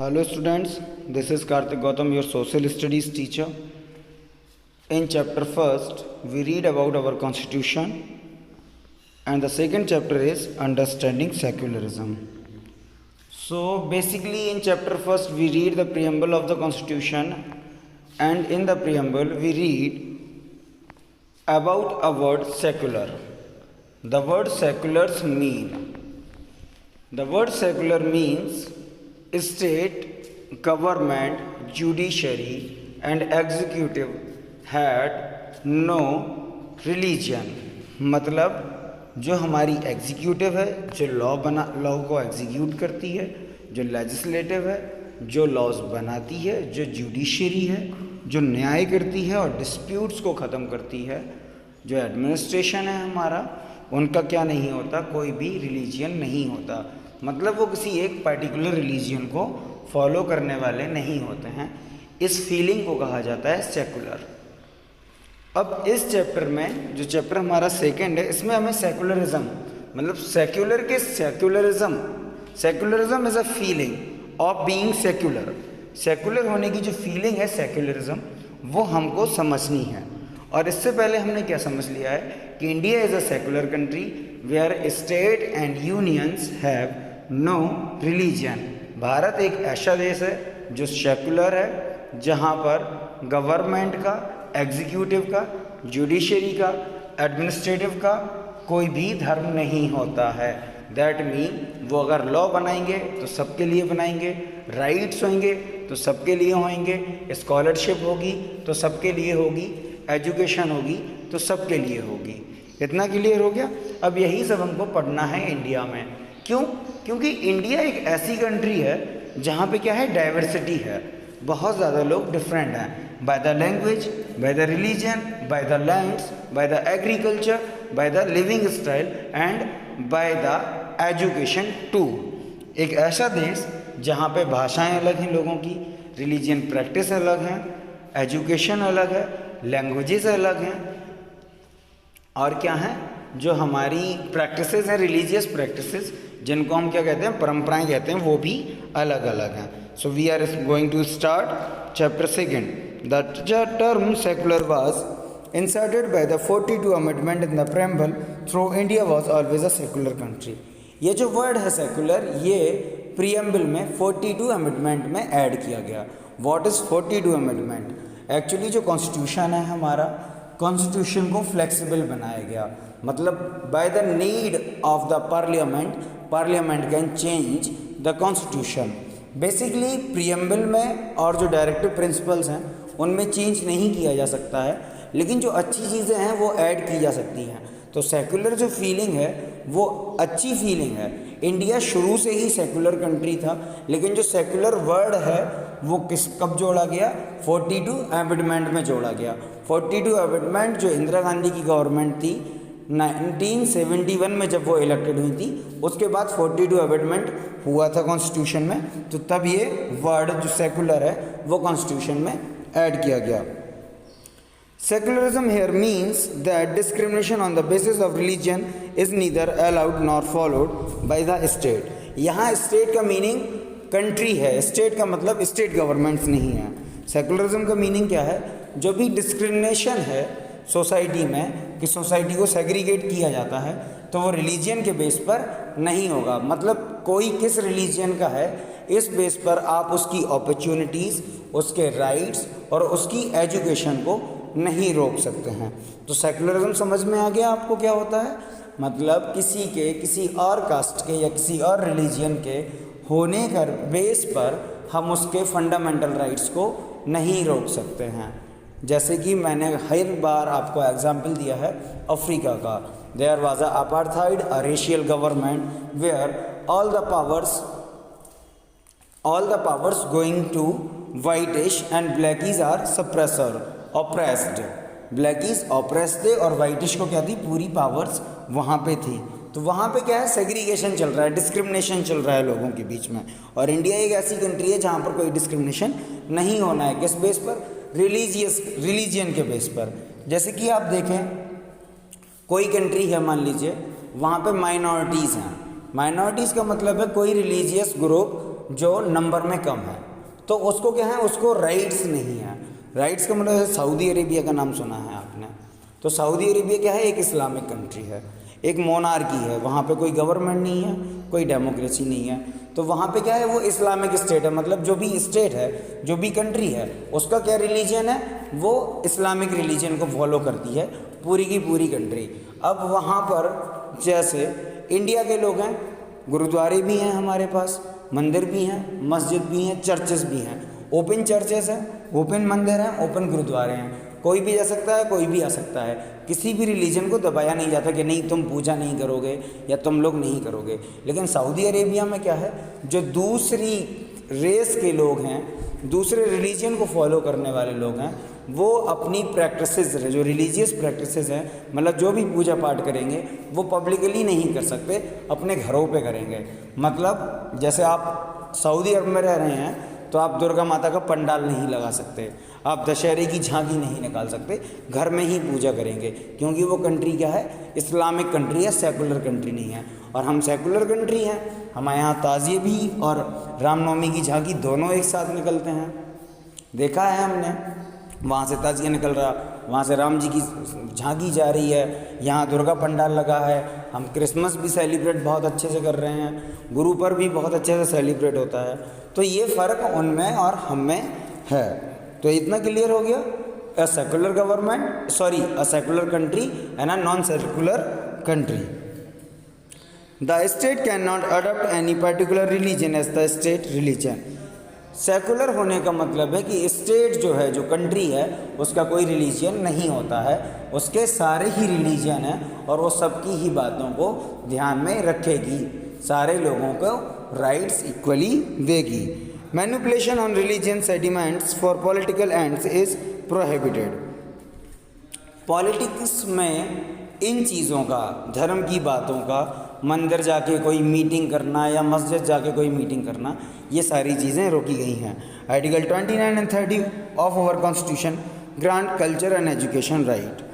Hello students, this is Karthik Gautam, your social studies teacher. In chapter first, we read about our constitution and the second chapter is understanding secularism. So basically in chapter first we read the preamble of the constitution, and in the preamble we read about a word secular. The word secular means state, government, judiciary and executive had no religion. मतलब जो हमारी executive है, जो law को execute करती है, जो legislative है, जो लॉज बनाती है, जो जुडिशरी है, जो न्याय करती है और डिस्प्यूट्स को ख़त्म करती है, जो एडमिनिस्ट्रेशन है हमारा, उनका क्या नहीं होता, कोई भी रिलीजियन नहीं होता। मतलब वो किसी एक पर्टिकुलर रिलीजियन को फॉलो करने वाले नहीं होते हैं। इस फीलिंग को कहा जाता है सेकुलर। अब इस चैप्टर में, जो चैप्टर हमारा सेकंड है, इसमें हमें सेकुलरिज्म, मतलब secularism is a feeling of being secular. Secular होने की जो फीलिंग है सेकुलरिज्म, वो हमको समझनी है। और इससे पहले हमने क्या समझ लिया है कि India is a secular country where state and unions have no religion. Bharat एक ऐसा देश है जो सेकुलर है, जहाँ पर गवर्नमेंट का, एग्जीक्यूटिव का, जुडिशरी का, एडमिनिस्ट्रेटिव का कोई भी धर्म नहीं होता है। दैट मीन वो अगर लॉ बनाएंगे तो सबके लिए बनाएंगे, राइट्स होंगे तो सबके लिए होंगे, स्कॉलरशिप होगी तो सबके लिए होगी, एजुकेशन होगी तो सबके लिए होगी। इतना क्लियर हो गया। अब यही सब हमको पढ़ना है इंडिया में। क्यों? क्योंकि इंडिया एक ऐसी कंट्री है जहाँ पे क्या है, डाइवर्सिटी है। बहुत ज़्यादा लोग डिफरेंट हैं, by the language, by the religion, by the lands, by the agriculture, by the living style and by the education too. एक ऐसा देश जहाँ पे भाषाएं अलग हैं लोगों की, रिलीजियन प्रैक्टिस अलग हैं, एजुकेशन अलग है, लैंग्वेजेस अलग हैं, और क्या है, जो हमारी प्रैक्टिसेस हैं, रिलीजियस प्रैक्टिसेस, जिनको हम क्या कहते हैं, परंपराएं कहते हैं, वो भी अलग अलग हैं। So we are going to start chapter second. The term secular was inserted by the 42 amendment in the preamble through India was always a secular country. ये जो वर्ड है सेकुलर, ये प्रीएम्बल में 42 अमेंडमेंट में ऐड किया गया। What is 42 amendment? Actually जो constitution है हमारा, कॉन्स्टिट्यूशन को फ्लेक्सिबल बनाया गया। मतलब by the need of the parliament can change the constitution. Basically preamble में और जो डायरेक्टिव प्रिंसिपल्स हैं उनमें चेंज नहीं किया जा सकता है, लेकिन जो अच्छी चीज़ें हैं वो ऐड की जा सकती हैं। तो सेकुलर जो फीलिंग है वो अच्छी फीलिंग है। इंडिया शुरू से ही सेकुलर कंट्री था, लेकिन जो सेकुलर वर्ड है वो कब जोड़ा गया? 42 अमेंडमेंट में जोड़ा गया। 42 अमेंडमेंट जो इंदिरा गांधी की गवर्नमेंट थी 1971 में, जब वो इलेक्टेड हुई थी, उसके बाद 42 अमेंडमेंट हुआ था कॉन्स्टिट्यूशन में, तो तब ये वर्ड जो सेकुलर है वो कॉन्स्टिट्यूशन में ऐड किया गया। Secularism here means that discrimination on the basis of religion is neither allowed nor followed by the state. यहाँ स्टेट का मीनिंग कंट्री है, स्टेट का मतलब स्टेट गवर्नमेंट्स नहीं है। सेकुलरिज्म का मीनिंग क्या है? जो भी डिस्क्रिमिनेशन है सोसाइटी में, कि सोसाइटी को सेग्रीगेट किया जाता है, तो वो रिलीजियन के बेस पर नहीं होगा। मतलब कोई किस रिलीजियन का है, इस बेस पर आप उसकी अपॉर्चुनिटीज़, उसके राइट्स और उसकी एजुकेशन को नहीं रोक सकते हैं। तो सेकुलरिज्म समझ में आ गया आपको क्या होता है? मतलब किसी और कास्ट के या किसी और रिलीजियन के होने का बेस पर हम उसके फंडामेंटल राइट्स को नहीं रोक सकते हैं। जैसे कि मैंने हर बार आपको एग्जाम्पल दिया है अफ्रीका का। There was a apartheid, a racial government where all the powers going to whitish and blackies are oppressed. Blackies oppress थे और वाइटिश को क्या थी, पूरी पावर्स वहाँ पे थी। तो वहाँ पे क्या है, सेग्रीगेशन चल रहा है, डिस्क्रिमिनेशन चल रहा है लोगों के बीच में। और इंडिया एक ऐसी कंट्री है जहाँ पर कोई डिस्क्रिमिनेशन नहीं होना है। किस बेस पर? रिलीजियन के बेस पर। जैसे कि आप देखें, कोई कंट्री है मान लीजिए, वहाँ पे माइनॉरिटीज़ हैं। माइनॉरिटीज़ का मतलब है कोई रिलीजियस ग्रुप जो नंबर में कम है, तो उसको क्या है, उसको राइट्स नहीं है। राइट्स का मतलब सऊदी अरेबिया का नाम सुना है आपने, तो सऊदी अरेबिया क्या है, एक इस्लामिक कंट्री है, एक मोनार्की है, वहाँ पे कोई गवर्नमेंट नहीं है, कोई डेमोक्रेसी नहीं है, तो वहाँ पे क्या है, वो इस्लामिक स्टेट है। मतलब जो भी स्टेट है, जो भी कंट्री है, उसका क्या रिलीजन है, वो इस्लामिक रिलीजन को फॉलो करती है पूरी की पूरी कंट्री। अब वहाँ पर जैसे इंडिया के लोग हैं, गुरुद्वारे भी हैं हमारे पास, मंदिर भी हैं, मस्जिद भी हैं, चर्चेस भी हैं, ओपन चर्चेस हैं, ओपन मंदिर हैं, ओपन गुरुद्वारे हैं, कोई भी जा सकता है, कोई भी आ सकता है। किसी भी रिलीजन को दबाया नहीं जाता कि नहीं तुम पूजा नहीं करोगे या तुम लोग नहीं करोगे। लेकिन सऊदी अरेबिया में क्या है, जो दूसरी रेस के लोग हैं, दूसरे रिलीजन को फॉलो करने वाले लोग हैं, वो अपनी प्रैक्टिसेस, जो रिलीजियस प्रैक्टिसेस हैं, मतलब जो भी पूजा पाठ करेंगे वो पब्लिकली नहीं कर सकते, अपने घरों पे करेंगे। मतलब जैसे आप सऊदी अरब में रह रहे हैं तो आप दुर्गा माता का पंडाल नहीं लगा सकते, आप दशहरे की झांकी नहीं निकाल सकते, घर में ही पूजा करेंगे, क्योंकि वो कंट्री क्या है, इस्लामिक कंट्री है, सेकुलर कंट्री नहीं है। और हम सेकुलर कंट्री हैं, हमारे यहाँ ताज़िए भी और रामनवमी की झांकी दोनों एक साथ निकलते हैं, देखा है हमने। वहाँ से ताज़िया निकल रहा, वहाँ से राम जी की झांकी जा रही है, यहाँ दुर्गा पंडाल लगा है, हम क्रिसमस भी सेलिब्रेट बहुत अच्छे से कर रहे हैं, गुरु पर्व भी बहुत अच्छे से सेलिब्रेट होता है। तो ये फ़र्क उनमें और हम में है। तो इतना क्लियर हो गया, a secular government, sorry a secular country and a non secular country. The state can not adopt any particular religion as the state religion. Secular होने का मतलब है कि स्टेट जो है, जो कंट्री है, उसका कोई रिलीजन नहीं होता है, उसके सारे ही रिलीजन हैं और वो सबकी ही बातों को ध्यान में रखेगी, सारे लोगों को राइट्स इक्वली देगी। Manipulation on religion sentiments for political ends is prohibited. Politics में इन चीज़ों का, धर्म की बातों का, मंदिर जाके कोई मीटिंग करना या मस्जिद जाके कोई मीटिंग करना, ये सारी चीज़ें रोकी गई हैं। Article 29 and 30 of our constitution grant culture and education right.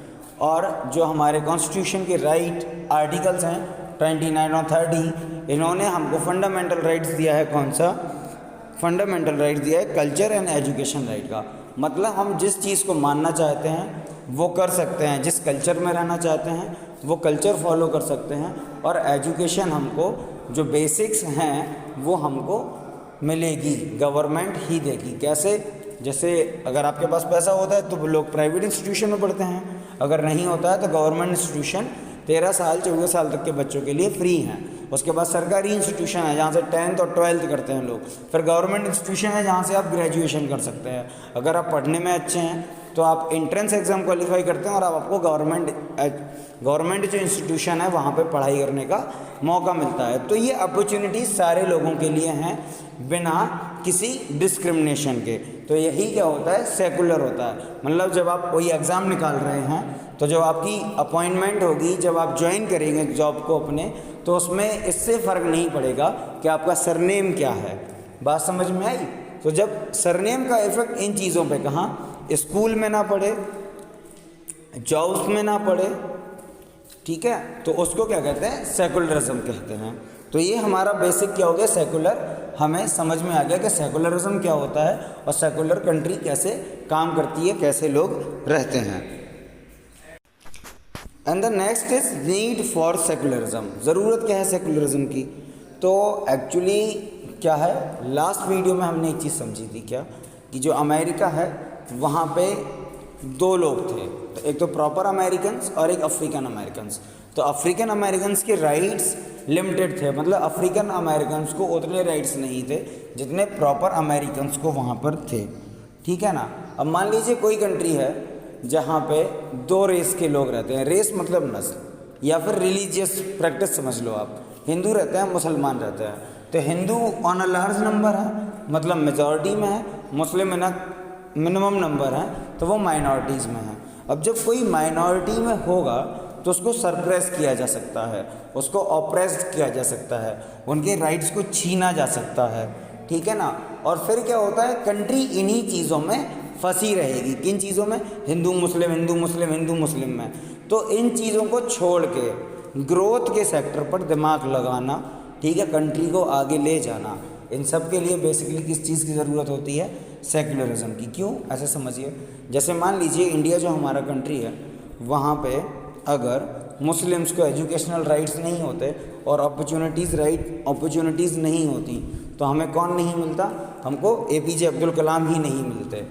और जो हमारे कॉन्स्टिट्यूशन के राइट आर्टिकल्स हैं 29 और 30, इन्होंने हमको फंडामेंटल राइट्स दिया है। कौन सा फंडामेंटल राइट्स दिया है? कल्चर एंड एजुकेशन राइट का। मतलब हम जिस चीज़ को मानना चाहते हैं वो कर सकते हैं, जिस कल्चर में रहना चाहते हैं वो कल्चर फॉलो कर सकते हैं, और एजुकेशन हमको जो बेसिक्स हैं वो हमको मिलेगी, गवर्नमेंट ही देगी। कैसे? जैसे अगर आपके पास पैसा होता है तो लोग प्राइवेट इंस्टीट्यूशन में पढ़ते हैं, अगर नहीं होता है तो गवर्नमेंट इंस्टीट्यूशन 13 साल 14 साल तक के बच्चों के लिए फ्री हैं। उसके बाद सरकारी इंस्टीट्यूशन है जहाँ से 10th और 12th करते हैं लोग। फिर गवर्नमेंट इंस्टीट्यूशन है जहाँ से आप ग्रेजुएशन कर सकते हैं। अगर आप पढ़ने में अच्छे हैं तो आप एंट्रेंस एग्ज़ाम क्वालिफाई करते हैं और आपको गवर्नमेंट जो इंस्टीट्यूशन है वहाँ पे पढ़ाई करने का मौका मिलता है। तो ये अपॉर्चुनिटी सारे लोगों के लिए हैं बिना किसी डिस्क्रिमिनेशन के। तो यही क्या होता है? सेकुलर होता है। मतलब जब आप कोई एग्ज़ाम निकाल रहे हैं तो जब आपकी अपॉइंटमेंट होगी, जब आप ज्वाइन करेंगे जॉब को अपने, तो उसमें इससे फ़र्क नहीं पड़ेगा कि आपका सरनेम क्या है। बात समझ में आई? तो जब सरनेम का इफेक्ट इन चीज़ों पे कहाँ, स्कूल में ना पढ़े, जॉब्स में ना पढ़े, ठीक है, तो उसको क्या कहते हैं? सेकुलरिज्म कहते हैं। तो ये हमारा बेसिक क्या हो गया? सेकुलर। हमें समझ में आ गया कि सेकुलरिज्म क्या होता है और सेकुलर कंट्री कैसे काम करती है, कैसे लोग रहते हैं। And the next is need for secularism. ज़रूरत क्या है सेकुलरिज्म की? तो एक्चुअली क्या है, लास्ट वीडियो में हमने एक चीज़ समझी थी क्या, कि जो अमेरिका है वहाँ पे दो लोग थे, तो एक तो प्रॉपर अमेरिकन्स और एक अफ्रीकन अमेरिकन्स। तो अफ्रीकन अमेरिकन्स के राइट्स लिमिटेड थे, मतलब अफ्रीकन अमेरिकन्स को उतने राइट्स नहीं थे जितने प्रॉपर अमेरिकन्स को वहाँ पर थे, ठीक है ना। अब मान लीजिए कोई कंट्री है जहाँ पे दो रेस के लोग रहते हैं, रेस मतलब नस्ल या फिर रिलीजियस प्रैक्टिस समझ लो आप, हिंदू रहते हैं, मुसलमान रहते हैं। तो Hindu on a large number है, मतलब मेजॉरिटी में है, मुस्लिम इन मिनिमम नंबर है, तो वो माइनॉरिटीज़ में है। अब जब कोई माइनॉरिटी में होगा तो उसको सरप्रेस किया जा सकता है, उसको ऑप्रेस्ड किया जा सकता है, उनके राइट्स को छीना जा सकता है, ठीक है ना। और फिर क्या होता है, कंट्री इन्हीं चीज़ों में फंसी रहेगी। किन चीज़ों में? हिंदू मुस्लिम, हिंदू मुस्लिम, हिंदू मुस्लिम में। तो इन चीज़ों को छोड़ के ग्रोथ के सेक्टर पर दिमाग लगाना, ठीक है, कंट्री को आगे ले जाना, इन सब के लिए बेसिकली किस चीज़ की ज़रूरत होती है? सेक्युलरिज्म की। क्यों? ऐसे समझिए, जैसे मान लीजिए इंडिया जो हमारा कंट्री है, वहाँ पे अगर मुस्लिम्स को एजुकेशनल राइट्स नहीं होते और अपॉर्चुनिटीज़ नहीं होती, तो हमें कौन नहीं मिलता? हमको APJ अब्दुल कलाम ही नहीं मिलते।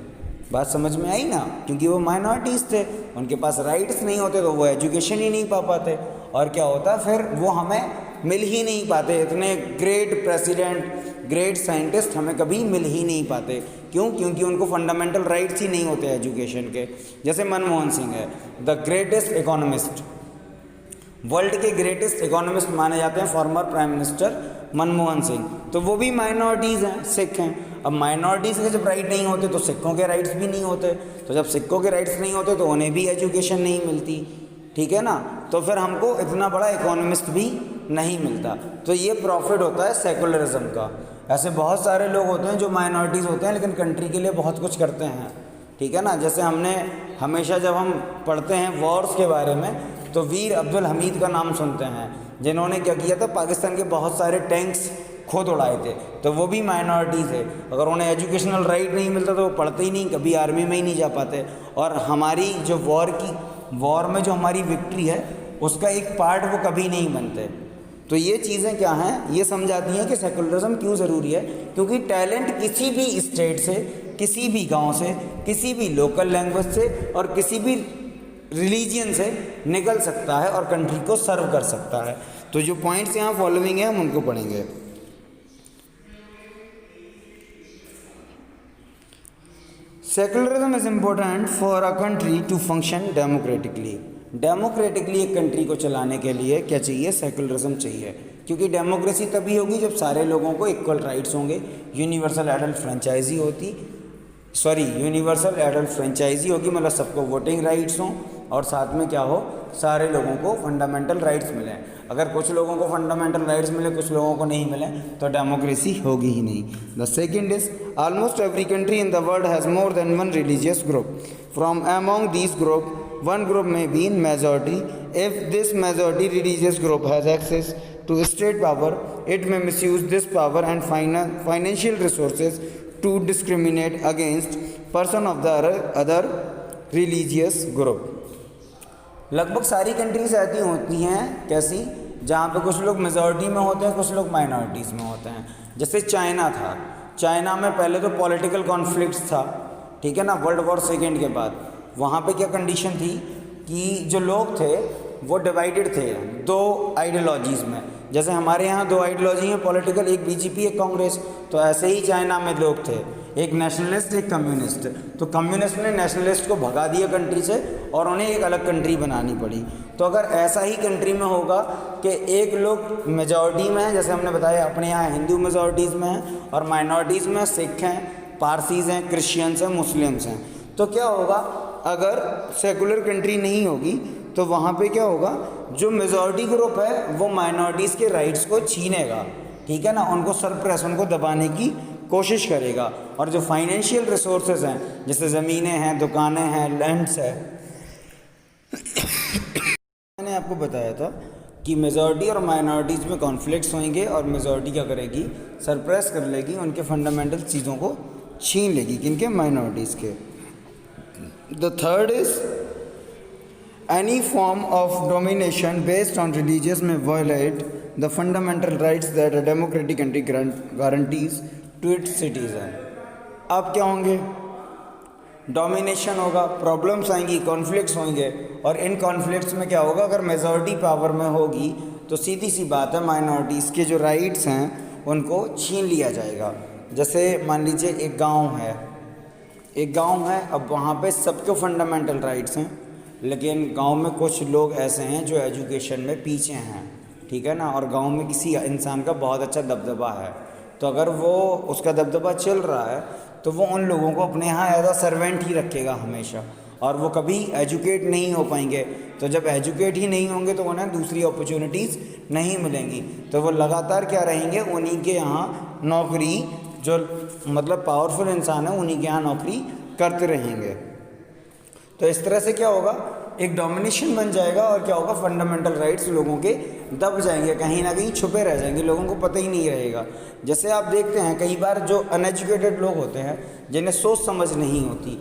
बात समझ में आई ना? क्योंकि वो माइनॉरिटीज़ थे, उनके पास राइट्स नहीं होते तो वो एजुकेशन ही नहीं पा पाते, और क्या होता फिर वो हमें मिल ही नहीं पाते। इतने ग्रेट प्रेसिडेंट, ग्रेट साइंटिस्ट हमें कभी मिल ही नहीं पाते। क्यों? क्योंकि उनको फंडामेंटल राइट्स ही नहीं होते एजुकेशन के। जैसे मनमोहन सिंह है, द ग्रेटेस्ट इकोनॉमिस्ट, वर्ल्ड के ग्रेटेस्ट इकोनॉमिस्ट माने जाते हैं former prime minister Manmohan Singh, तो वो भी माइनॉरिटीज़ हैं, सिख हैं। अब माइनॉरिटीज़ के जब राइट नहीं होते तो सिखों के राइट्स भी नहीं होते, तो जब सिखों के राइट्स नहीं होते तो उन्हें भी एजुकेशन नहीं मिलती, ठीक है ना? तो फिर हमको इतना बड़ा इकोनॉमिस्ट भी नहीं मिलता। तो ये प्रॉफिट होता है सेकुलरिज्म का। ऐसे बहुत सारे लोग होते हैं जो माइनॉरिटीज़ होते हैं लेकिन कंट्री के लिए बहुत कुछ करते हैं, ठीक है ना? जैसे हमने हमेशा जब हम पढ़ते हैं वॉर्स के बारे में तो वीर अब्दुल हमीद का नाम सुनते हैं, जिन्होंने क्या किया था, पाकिस्तान के बहुत सारे टैंक्स खुद उड़ाए थे, तो वो भी माइनॉरिटीज़ है। अगर उन्हें एजुकेशनल राइट नहीं मिलता तो वो पढ़ते ही नहीं, कभी आर्मी में ही नहीं जा पाते। और हमारी जो वॉर में जो हमारी विक्ट्री है उसका एक पार्ट वो कभी नहीं बनते। तो ये चीज़ें क्या हैं, ये समझाती हैं कि सेकुलरिज्म क्यों ज़रूरी है। क्योंकि टैलेंट किसी भी स्टेट से, किसी भी गांव से, किसी भी लोकल लैंग्वेज से और किसी भी रिलीजियन से निकल सकता है और कंट्री को सर्व कर सकता है। तो जो पॉइंट्स यहाँ फॉलोइंग है हम उनको पढ़ेंगे। Secularism is important for a country to function democratically. Democratically एक कंट्री को चलाने के लिए क्या चाहिए? सेकुलरिज्म चाहिए। क्योंकि डेमोक्रेसी तभी होगी जब सारे लोगों को इक्वल राइट्स होंगे, यूनिवर्सल एडल्ट फ्रेंचाइजी होगी, मतलब सबको वोटिंग राइट्स हों और साथ में क्या हो, सारे लोगों को फंडामेंटल राइट्स मिलें। अगर कुछ लोगों को फंडामेंटल राइट्स मिले, कुछ लोगों को नहीं मिले, तो डेमोक्रेसी होगी ही नहीं। The second is almost every country in the world has more than one religious group. From among these group one group may be in majority. If this majority religious group has access to state power, it may misuse this power and financial resources to discriminate against person of the other religious group. लगभग सारी countries ऐसी होती हैं, कैसी, जहाँ पे कुछ लोग मेजॉरिटी में होते हैं, कुछ लोग माइनॉरिटीज़ में होते हैं। जैसे चाइना था, चाइना में पहले तो पॉलिटिकल कॉन्फ्लिक्ट्स था, ठीक है ना, वर्ल्ड वॉर सेकेंड के बाद। वहाँ पे क्या कंडीशन थी कि जो लोग थे वो डिवाइडेड थे दो आइडियोलॉजीज़ में। जैसे हमारे यहाँ दो आइडियोलॉजी हैं पॉलिटिकल, एक बीजेपी एक कांग्रेस, तो ऐसे ही चाइना में लोग थे, एक नेशनलिस्ट एक कम्युनिस्ट। तो कम्युनिस्ट ने नेशनलिस्ट को भगा दिया कंट्री से और उन्हें एक अलग कंट्री बनानी पड़ी। तो अगर ऐसा ही कंट्री में होगा कि एक लोग मेजॉरिटी में है, जैसे हमने बताया अपने यहाँ हिंदू मेजॉरिटीज़ में है और माइनॉरिटीज़ में सिख हैं, पारसीज़ हैं, क्रिश्चियंस हैं, मुस्लिम्स हैं, तो क्या होगा, अगर सेकुलर कंट्री नहीं होगी तो वहाँ पे क्या होगा, जो मेजॉरिटी ग्रुप है वो माइनॉरिटीज़ के राइट्स को छीनेगा, ठीक है ना, उनको सरप्रेस, उनको दबाने की कोशिश करेगा। और जो फाइनेंशियल रिसोर्सेज हैं, जैसे ज़मीनें हैं, दुकानें हैं, लैंड्स है, मैंने आपको बताया था कि मेजॉरिटी और माइनॉरिटीज़ में कॉन्फ्लिक्ट्स होंगे और मेजॉरिटी क्या करेगी, सरप्रेस कर लेगी, उनके फंडामेंटल चीज़ों को छीन लेगी, किनके, माइनॉरिटीज़ के। The third is any form of domination based on religious may violate the fundamental rights that a democratic country guarantees to its citizen. अब क्या होंगे, डोमिनेशन होगा, प्रॉब्लम्स आएंगी, कॉन्फ्लिक्ट्स होंगे, और इन कॉन्फ्लिक्ट्स में क्या होगा, अगर मेजॉरिटी पावर में होगी तो सीधी सी बात है माइनॉरिटीज़ के जो राइट्स हैं उनको छीन लिया जाएगा। जैसे मान लीजिए एक गांव है, अब वहाँ पे सबके फंडामेंटल राइट्स हैं, लेकिन गांव में कुछ लोग ऐसे हैं जो एजुकेशन में पीछे हैं, ठीक है ना, और गांव में किसी इंसान का बहुत अच्छा दबदबा है, तो अगर वो उसका दबदबा चल रहा है तो वो उन लोगों को अपने यहाँ एज अ सर्वेंट ही रखेगा हमेशा, और वो कभी एजुकेट नहीं हो पाएंगे। तो जब एजुकेट ही नहीं होंगे तो उन्हें दूसरी अपॉर्चुनिटीज़ नहीं मिलेंगी, तो वो लगातार क्या रहेंगे, उन्हीं के यहाँ नौकरी, जो मतलब पावरफुल इंसान है उन्हीं के यहाँ नौकरी करते रहेंगे। तो इस तरह से क्या होगा, एक डोमिनेशन बन जाएगा और क्या होगा, फंडामेंटल राइट्स लोगों के दब जाएंगे, कहीं ना कहीं छुपे रह जाएंगे, लोगों को पता ही नहीं रहेगा। जैसे आप देखते हैं कई बार जो अनएजुकेटेड लोग होते हैं, जिन्हें सोच समझ नहीं होती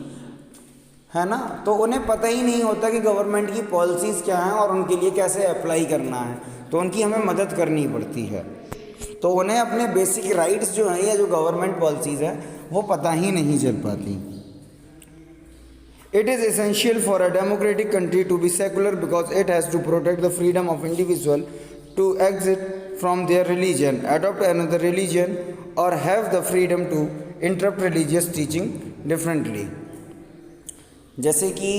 है ना, तो उन्हें पता ही नहीं होता कि गवर्नमेंट की पॉलिसीज़ क्या हैं और उनके लिए कैसे अप्लाई करना है, तो उनकी हमें मदद करनी पड़ती है। तो उन्हें अपने बेसिक राइट्स जो हैं या जो गवर्नमेंट पॉलिसीज़ हैं वो पता ही नहीं चल पाती। It is essential for a democratic country to be secular because it has to protect the freedom of individual to exit from their religion, adopt another religion, or have the freedom to interrupt religious teaching differently. जैसे कि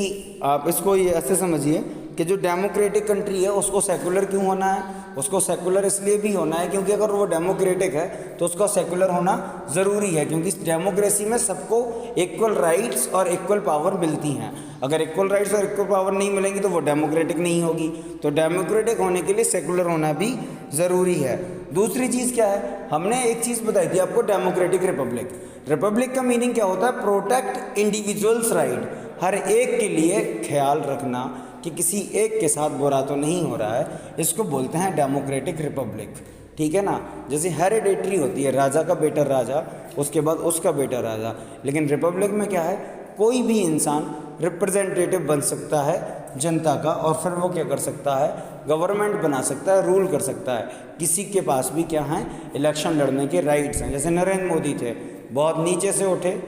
आप इसको ये ऐसे समझिए कि जो democratic country है उसको सेकुलर क्यों होना है, उसको सेकुलर इसलिए भी होना है क्योंकि अगर वो डेमोक्रेटिक है तो उसका सेकुलर होना ज़रूरी है, क्योंकि डेमोक्रेसी में सबको इक्वल राइट्स और इक्वल पावर मिलती हैं। अगर इक्वल राइट्स और इक्वल पावर नहीं मिलेंगी तो वो डेमोक्रेटिक नहीं होगी। तो डेमोक्रेटिक होने के लिए सेकुलर होना भी ज़रूरी है। दूसरी चीज़ क्या है, हमने एक चीज़ बताई थी आपको, डेमोक्रेटिक रिपब्लिक। रिपब्लिक का मीनिंग क्या होता है, प्रोटेक्ट इंडिविजुअल्स राइट, हर एक के लिए ख्याल रखना कि किसी एक के साथ बुरा तो नहीं हो रहा है, इसको बोलते हैं डेमोक्रेटिक रिपब्लिक। ठीक है ना, जैसे हेरिडेटरी होती है, राजा का बेटा राजा, उसके बाद उसका बेटा राजा, लेकिन रिपब्लिक में क्या है, कोई भी इंसान रिप्रेजेंटेटिव बन सकता है जनता का, और फिर वो क्या कर सकता है, गवर्नमेंट बना सकता है, रूल कर सकता है। किसी के पास भी क्या है, इलेक्शन लड़ने के राइट्स हैं। जैसे नरेंद्र मोदी थे, बहुत नीचे से उठे,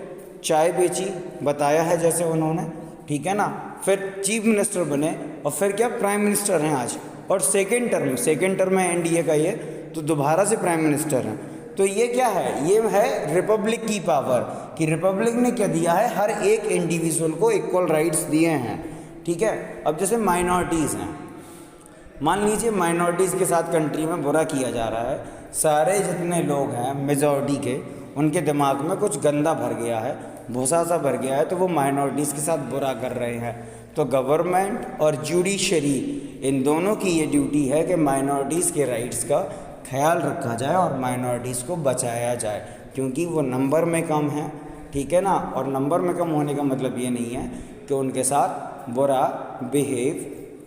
चाय बेची, बताया है जैसे उन्होंने, ठीक है ना, फिर चीफ मिनिस्टर बने और फिर क्या प्राइम मिनिस्टर हैं आज, और सेकेंड टर्म है एनडीए का ये, तो दोबारा से प्राइम मिनिस्टर हैं। तो ये क्या है, ये है रिपब्लिक की पावर, कि रिपब्लिक ने क्या दिया है, हर एक इंडिविजुअल को इक्वल राइट्स दिए हैं। ठीक है, अब जैसे माइनॉरिटीज़ हैं, मान लीजिए माइनॉरिटीज़ के साथ कंट्री में बुरा किया जा रहा है, सारे जितने लोग हैं मेजॉरिटी के, उनके दिमाग में कुछ गंदा भर गया है, भूसा सा भर गया है, तो वो माइनॉरिटीज़ के साथ बुरा कर रहे हैं। तो गवर्नमेंट और जुडिशरी, इन दोनों की ये ड्यूटी है कि माइनॉरिटीज़ के राइट्स का ख्याल रखा जाए और माइनॉरिटीज़ को बचाया जाए, क्योंकि वो नंबर में कम है। ठीक है ना, और नंबर में कम होने का मतलब ये नहीं है कि उनके साथ बुरा बिहेव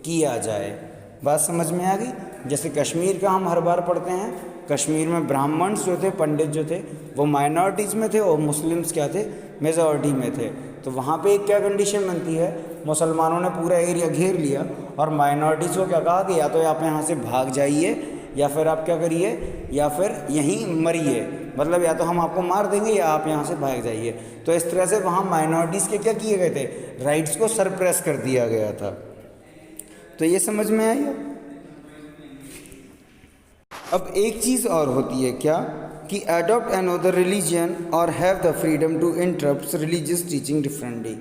किया जाए। बात समझ में आ गई। जैसे कश्मीर का हम हर बार पढ़ते हैं, कश्मीर में ब्राह्मण्स जो थे, पंडित जो थे, वो माइनॉरिटीज़ में थे और मुस्लिम्स क्या थे, मेजॉरिटी में थे। तो वहाँ पे एक क्या कंडीशन बनती है, मुसलमानों ने पूरा एरिया घेर लिया और माइनॉरिटीज़ को क्या कहा कि या तो आप यहाँ से भाग जाइए या फिर आप क्या करिए, या फिर यहीं मरिए, मतलब या तो हम आपको मार देंगे या आप यहाँ से भाग जाइए। तो इस तरह से वहाँ माइनॉरिटीज़ के क्या किए गए थे, राइट्स को सरप्रेस कर दिया गया था। तो ये समझ में आई। अब एक चीज़ और होती है क्या, कि अडॉप्ट अनदर रिलीजन और have the freedom to interrupt religious teaching differently.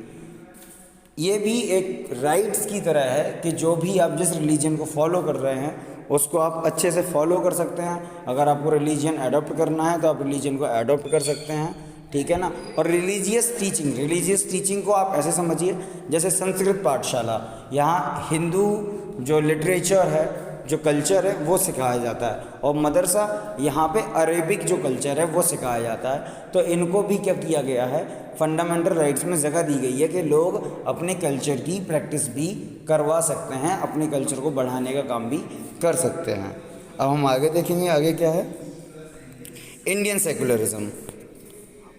ये भी एक राइट्स की तरह है कि जो भी आप जिस रिलीजन को फॉलो कर रहे हैं उसको आप अच्छे से फॉलो कर सकते हैं। अगर आपको रिलीजन अडॉप्ट करना है तो आप रिलीजन को अडॉप्ट कर सकते हैं, ठीक है ना। और रिलीजियस टीचिंग को आप ऐसे समझिए जैसे संस्कृत पाठशाला, यहाँ हिंदू जो लिटरेचर है, जो कल्चर है वो सिखाया जाता है, और मदरसा यहाँ पे अरेबिक जो कल्चर है वो सिखाया जाता है। तो इनको भी क्या किया गया है, फंडामेंटल राइट्स में जगह दी गई है कि लोग अपने कल्चर की प्रैक्टिस भी करवा सकते हैं, अपने कल्चर को बढ़ाने का काम भी कर सकते हैं। अब हम आगे देखेंगे, आगे क्या है, Indian secularism.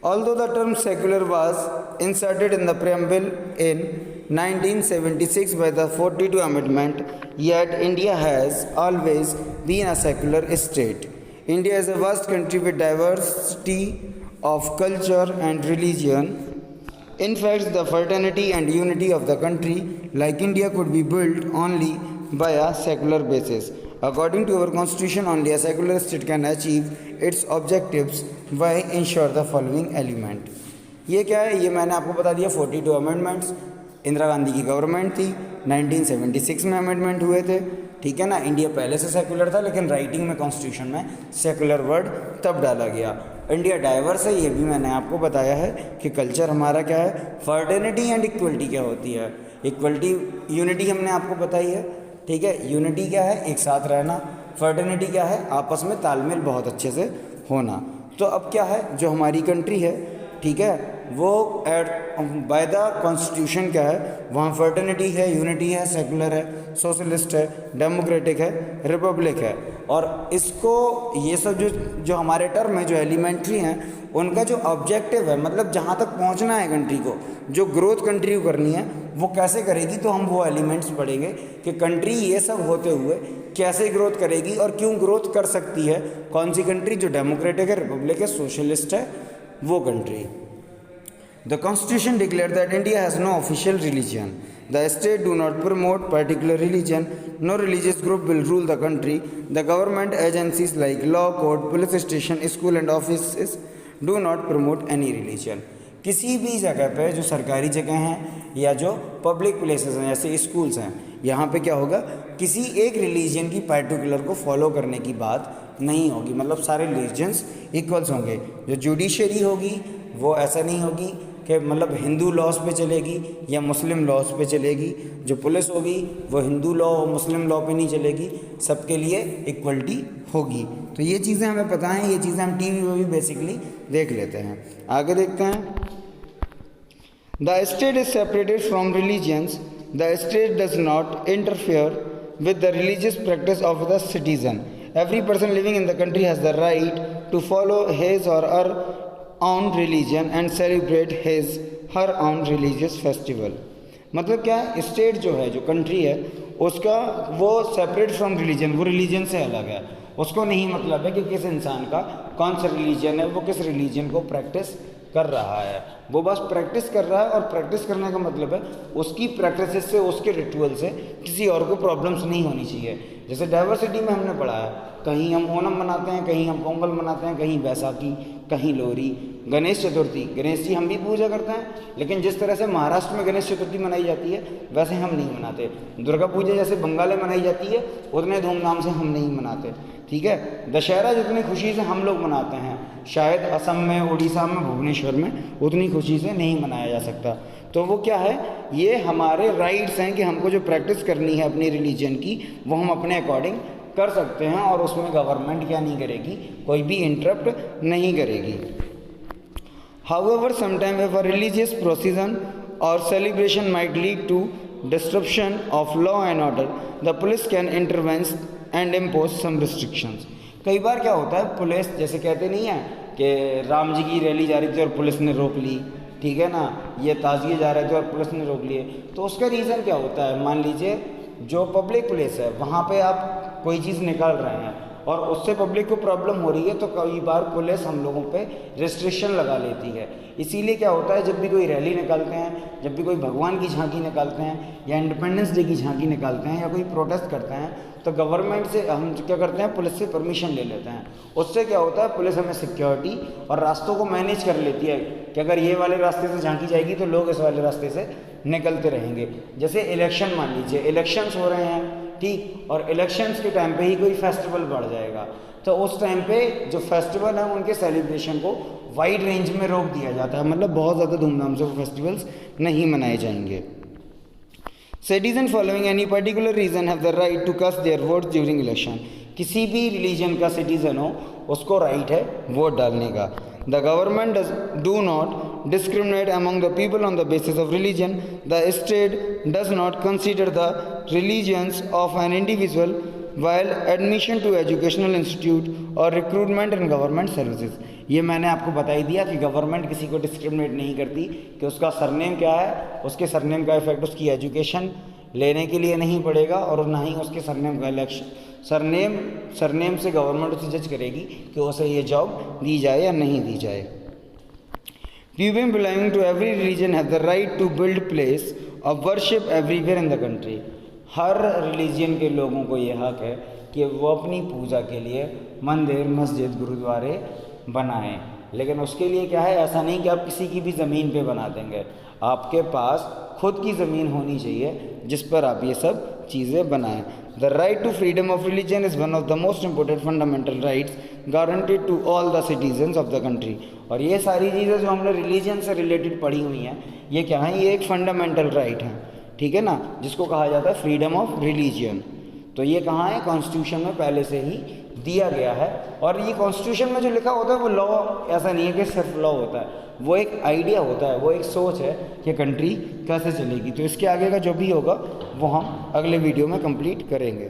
Although the term secular was inserted in the preamble in 1976 by the 42 Amendment, yet India has always been a secular state. India is a vast country with diversity of culture and religion. In fact, the fraternity and unity of the country, like India, could be built only by a secular basis. According to our constitution, only a secular state can achieve its objectives by ensure the following element. ये क्या है, ये मैंने आपको बता दिया 42 amendments. Indira Gandhi की government थी, 1976 में अमेंडमेंट हुए थे, ठीक है ना। इंडिया पहले से सेकुलर था, लेकिन राइटिंग में कॉन्स्टिट्यूशन में सेकुलर वर्ड तब डाला गया। इंडिया डाइवर्स है, ये भी मैंने आपको बताया है कि कल्चर हमारा क्या है, फर्टर्निटी एंड इक्वलिटी क्या होती है, इक्वलिटी यूनिटी हमने आपको बताई है, ठीक है। यूनिटी क्या है, एक साथ रहना, फर्टर्निटी क्या है, आपस में तालमेल बहुत अच्छे से होना। तो अब क्या है, जो हमारी कंट्री है, ठीक है, वो एट बाय द कॉन्स्टिट्यूशन क्या है, वहाँ फर्टर्निटी है, यूनिटी है, सेकुलर है, सोशलिस्ट है, डेमोक्रेटिक है, रिपब्लिक है। और इसको ये सब जो हमारे टर्म है, जो एलिमेंट्री हैं, उनका जो ऑब्जेक्टिव है, मतलब जहाँ तक पहुँचना है कंट्री को, जो ग्रोथ कंट्री को करनी है, वो कैसे करेगी, तो हम वो एलिमेंट्स पढ़ेंगे कि कंट्री ये सब होते हुए कैसे ग्रोथ करेगी और क्यों ग्रोथ कर सकती है, कौन सी कंट्री जो डेमोक्रेटिक है, रिपब्लिक है, सोशलिस्ट है, वो country. The Constitution declared that India has no official religion. The state do not promote particular religion. No religious group will rule the country. The government agencies like law, court, police station, school and offices do not promote any religion. किसी भी जगह पे जो सरकारी जगह हैं या जो पब्लिक प्लेसेस हैं, जैसे स्कूल्स हैं, यहाँ पे क्या होगा, किसी एक रिलीजन की पर्टिकुलर को फॉलो करने की बात नहीं होगी। मतलब सारे रिलीजन्स इक्वल्स होंगे। जो जुडिशरी होगी वो ऐसा नहीं होगी कि मतलब हिंदू लॉज पे चलेगी या मुस्लिम लॉज पे चलेगी। जो पुलिस होगी वो हिंदू लॉ और मुस्लिम लॉ पे नहीं चलेगी, सबके लिए इक्वलिटी होगी। तो ये चीज़ें हमें पता हैं, ये चीज़ें हम टीवी में भी बेसिकली देख लेते हैं। आगे देखते हैं। The state is separated from religions. The state does not interfere with the religious practice of the citizen. Every person living in the country has the right to follow his or her own religion and celebrate his her own religious festival. मतलब क्या है, state जो है, जो country है, उसका वो separate from religion, वो रिलीजन से अलग है। उसको नहीं मतलब है कि किस इंसान का कौन सा रिलीजन है, वो किस रिलीजन को प्रैक्टिस कर रहा है, वो बस प्रैक्टिस कर रहा है। और प्रैक्टिस करने का मतलब है उसकी प्रैक्टिस से, उसके रिचुअल से किसी और को प्रॉब्लम्स नहीं होनी चाहिए। जैसे डाइवर्सिटी में हमने पढ़ा है, कहीं हम ओणम मनाते हैं, कहीं हम पोंगल मनाते हैं, कहीं बैसाखी, कहीं लोहरी, गणेश चतुर्थी। गणेश जी हम भी पूजा करते हैं, लेकिन जिस तरह से महाराष्ट्र में गणेश चतुर्थी मनाई जाती है वैसे हम नहीं मनाते। दुर्गा पूजा जैसे बंगाल में मनाई जाती है उतने धूमधाम से हम नहीं मनाते, ठीक है। दशहरा जितनी खुशी से हम लोग मनाते हैं, शायद असम में, उड़ीसा में, भुवनेश्वर में उतनी खुशी से नहीं मनाया जा सकता। तो वो क्या है, ये हमारे राइट्स हैं कि हमको जो प्रैक्टिस करनी है अपनी रिलीजन की, वो हम अपने अकॉर्डिंग कर सकते हैं और उसमें गवर्नमेंट क्या नहीं करेगी, कोई भी इंटरप्ट नहीं करेगी। However, sometimes if a religious procession or celebration might lead to disruption of law and order, the police can intervene and impose some restrictions. कई बार क्या होता है, पुलिस जैसे कहते नहीं है कि राम जी की रैली जा रही थी और पुलिस ने रोक ली, ठीक है ना, ये ताजिए जा रहे थे और पुलिस ने रोक लिए। तो उसका रीज़न क्या होता है, मान लीजिए जो पब्लिक प्लेस है वहाँ पे आप कोई चीज़ निकाल रहे हैं और उससे पब्लिक को प्रॉब्लम हो रही है, तो कई बार पुलिस हम लोगों पे रिस्ट्रिक्शन लगा लेती है। इसीलिए क्या होता है, जब भी कोई रैली निकालते हैं, जब भी कोई भगवान की झांकी निकालते हैं या इंडिपेंडेंस डे की झांकी निकालते हैं या कोई प्रोटेस्ट करते हैं, तो गवर्नमेंट से हम क्या करते हैं, पुलिस से परमिशन ले लेते हैं। उससे क्या होता है, पुलिस हमें सिक्योरिटी और रास्तों को मैनेज कर लेती है कि अगर ये वाले रास्ते से झांकी जाएगी तो लोग इस वाले रास्ते से निकलते रहेंगे। जैसे इलेक्शन, मान लीजिए इलेक्शंस हो रहे हैं, ठीक, और इलेक्शंस के टाइम पे ही कोई फेस्टिवल बढ़ जाएगा, तो उस टाइम पे जो फेस्टिवल है उनके सेलिब्रेशन को वाइड रेंज में रोक दिया जाता है। मतलब बहुत ज़्यादा धूमधाम से वो फेस्टिवल्स नहीं मनाए जाएंगे। Citizen following any particular reason have the right to cast their vote during election. किसी भी रिलीजन का सिटीजन हो उसको राइट है वोट डालने का। The government do not discriminate among the people on the basis of religion. The state does not consider the religions of an individual while admission to educational institute or recruitment in government services. ये मैंने आपको बता ही दिया कि government किसी को discriminate नहीं करती कि उसका सरनेम क्या है, उसके सरनेम का इफेक्ट उसकी एजुकेशन लेने के लिए नहीं पड़ेगा और ना ही उसके सरनेम का इलेक्शन सरनेम से गवर्नमेंट उसे जज करेगी कि उसे ये जॉब दी जाए या नहीं दी जाए। People belonging to every religion have the right to build place of worship everywhere in the country. Her religion के लोगों को ये हक है कि वो अपनी पूजा के लिए मंदिर, मस्जिद, गुरुद्वारे बनाएं। लेकिन उसके लिए क्या है, ऐसा नहीं कि आप किसी की भी ज़मीन पे बना देंगे। आपके पास खुद की ज़मीन होनी चाहिए जिस पर आप ये सब चीज़ें बनाएं। The right to freedom of religion is one of the most important fundamental rights guaranteed to all the citizens of the country. और ये सारी चीज़ें जो हमने रिलीजन से रिलेटेड पढ़ी हुई हैं, ये क्या है, ये एक फंडामेंटल राइट है, ठीक है ना, जिसको कहा जाता है फ्रीडम ऑफ रिलीजन। तो ये कहाँ है, कॉन्स्टिट्यूशन में पहले से ही दिया गया है। और ये कॉन्स्टिट्यूशन में जो लिखा होता है वो लॉ ऐसा नहीं है कि सिर्फ लॉ होता है, वो एक आइडिया होता है, वो एक सोच है कि कंट्री कैसे चलेगी। तो इसके आगे का जो भी होगा वो हम अगले वीडियो में कंप्लीट करेंगे।